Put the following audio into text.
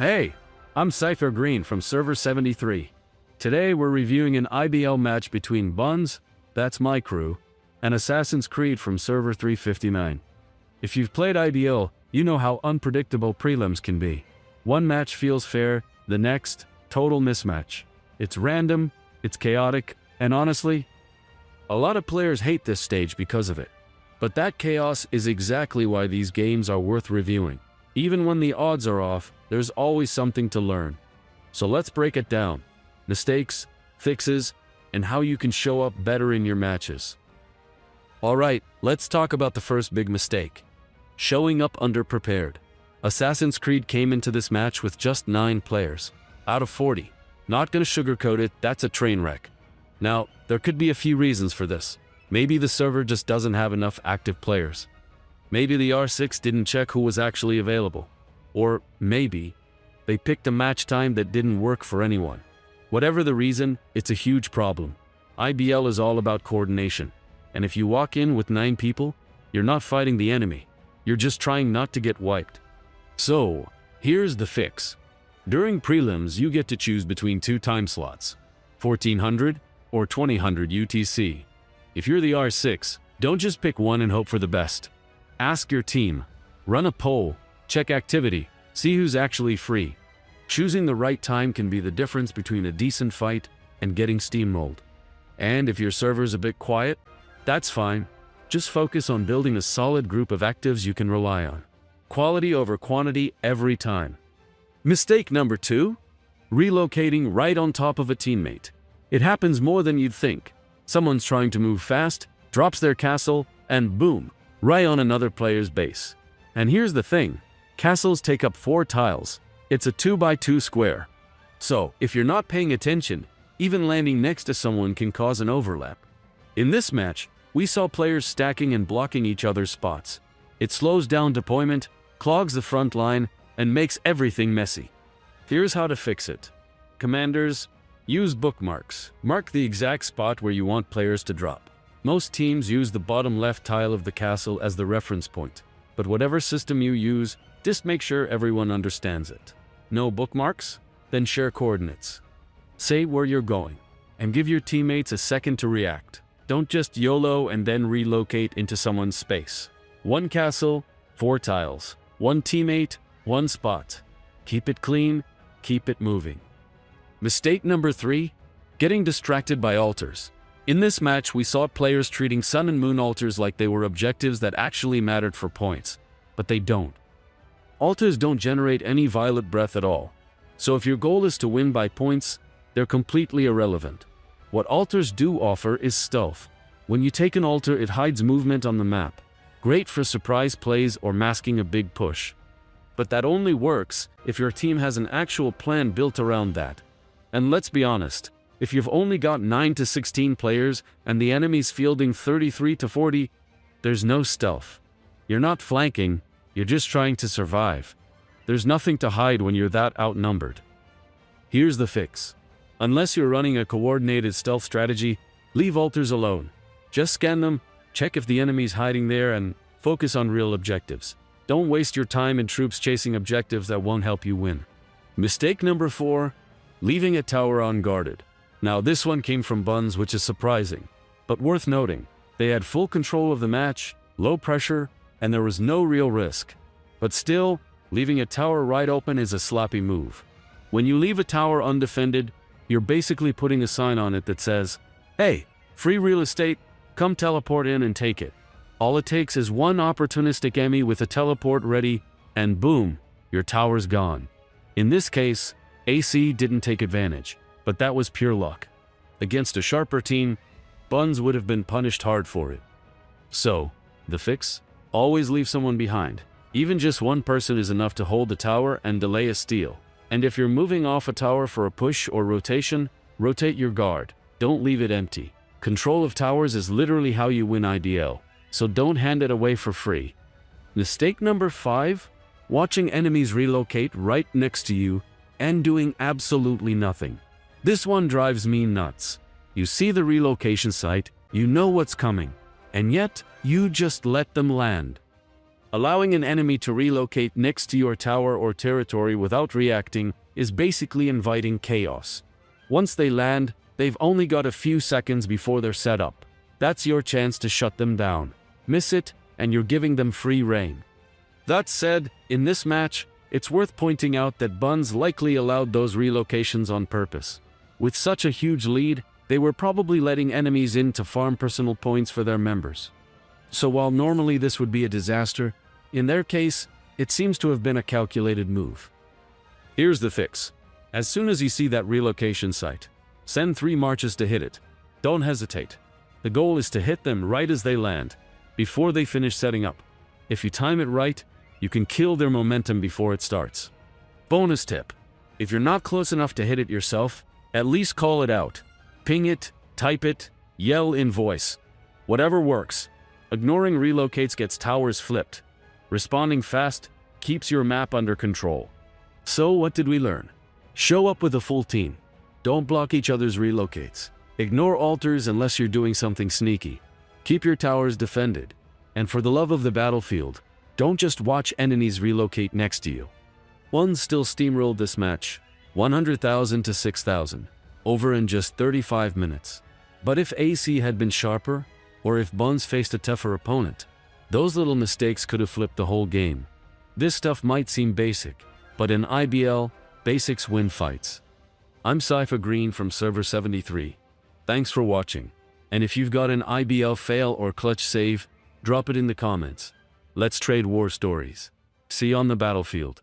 Hey, I'm ScytherGreen from Server 73. Today we're reviewing an IBL match between BUNS, that's my crew, and Assassin's Creed from Server 359. If you've played IBL, you know how unpredictable prelims can be. One match feels fair, the next, total mismatch. It's random, it's chaotic, and honestly, a lot of players hate this stage because of it. But that chaos is exactly why these games are worth reviewing. Even when the odds are off, there's always something to learn. So let's break it down. Mistakes, fixes, and how you can show up better in your matches. Alright, let's talk about the first big mistake. Showing up underprepared. Assassin's Creed came into this match with just 9 players. Out of 40. Not gonna sugarcoat it, that's a train wreck. Now, there could be a few reasons for this. Maybe the server just doesn't have enough active players. Maybe the R6 didn't check who was actually available. Or maybe they picked a match time that didn't work for anyone. Whatever the reason, it's a huge problem. IBL is all about coordination. And if you walk in with 9 people, you're not fighting the enemy. You're just trying not to get wiped. So, here's the fix. During prelims, you get to choose between 2 time slots, 1400 or 2000 UTC. If you're the R6, don't just pick one and hope for the best. Ask your team, run a poll, check activity, see who's actually free. Choosing the right time can be the difference between a decent fight and getting steamrolled. And if your server's a bit quiet, that's fine. Just focus on building a solid group of actives you can rely on. Quality over quantity every time. Mistake number 2, relocating right on top of a teammate. It happens more than you'd think. Someone's trying to move fast, drops their castle, and boom, right on another player's base. And here's the thing, castles take up 4 tiles. It's a 2x2 square. So, if you're not paying attention, even landing next to someone can cause an overlap. In this match, we saw players stacking and blocking each other's spots. It slows down deployment, clogs the front line, and makes everything messy. Here's how to fix it. Commanders, use bookmarks. Mark the exact spot where you want players to drop. Most teams use the bottom left tile of the castle as the reference point. But whatever system you use, just make sure everyone understands it. No bookmarks? Then share coordinates. Say where you're going, and give your teammates a second to react. Don't just YOLO and then relocate into someone's space. 1 castle, 4 tiles. 1 teammate, 1 spot. Keep it clean, keep it moving. Mistake number 3, getting distracted by altars. In this match, we saw players treating sun and moon altars like they were objectives that actually mattered for points, but they don't. Altars don't generate any violet breath at all, so if your goal is to win by points, they're completely irrelevant. What altars do offer is stealth. When you take an altar, it hides movement on the map. Great for surprise plays or masking a big push. But that only works if your team has an actual plan built around that. And let's be honest, if you've only got 9 to 16 players and the enemy's fielding 33 to 40, there's no stealth. You're not flanking, you're just trying to survive. There's nothing to hide when you're that outnumbered. Here's the fix. Unless you're running a coordinated stealth strategy, leave altars alone. Just scan them, check if the enemy's hiding there, and focus on real objectives. Don't waste your time in troops chasing objectives that won't help you win. Mistake number 4, leaving a tower unguarded. Now this one came from BUNS, which is surprising, but worth noting. They had full control of the match, low pressure, and there was no real risk. But still, leaving a tower right open is a sloppy move. When you leave a tower undefended, you're basically putting a sign on it that says, "Hey, free real estate, come teleport in and take it." All it takes is one opportunistic enemy with a teleport ready, and boom, your tower's gone. In this case, AC didn't take advantage, but that was pure luck. Against a sharper team, BUNS would have been punished hard for it. So, the fix? Always leave someone behind. Even just one person is enough to hold the tower and delay a steal. And if you're moving off a tower for a push or rotation, rotate your guard. Don't leave it empty. Control of towers is literally how you win IBL, so don't hand it away for free. Mistake number 5, watching enemies relocate right next to you and doing absolutely nothing. This one drives me nuts. You see the relocation site, you know what's coming, and yet you just let them land. Allowing an enemy to relocate next to your tower or territory without reacting is basically inviting chaos. Once they land, they've only got a few seconds before they're set up. That's your chance to shut them down. Miss it, and you're giving them free rein. That said, in this match, it's worth pointing out that BUNS likely allowed those relocations on purpose. With such a huge lead, they were probably letting enemies in to farm personal points for their members. So while normally this would be a disaster, in their case, it seems to have been a calculated move. Here's the fix. As soon as you see that relocation site, send 3 marches to hit it. Don't hesitate. The goal is to hit them right as they land, before they finish setting up. If you time it right, you can kill their momentum before it starts. Bonus tip. If you're not close enough to hit it yourself, at least call it out. Ping it, type it, yell in voice. Whatever works. Ignoring relocates gets towers flipped. Responding fast keeps your map under control. So what did we learn? Show up with a full team. Don't block each other's relocates. Ignore altars unless you're doing something sneaky. Keep your towers defended. And for the love of the battlefield, don't just watch enemies relocate next to you. BUNS still steamrolled this match, 100,000 to 6,000, over in just 35 minutes. But if AC had been sharper, or if BUNS faced a tougher opponent, those little mistakes could have flipped the whole game. This stuff might seem basic, but in IBL, basics win fights. I'm ScytherGreen from Server 73. Thanks for watching. And if you've got an IBL fail or clutch save, drop it in the comments. Let's trade war stories. See you on the battlefield.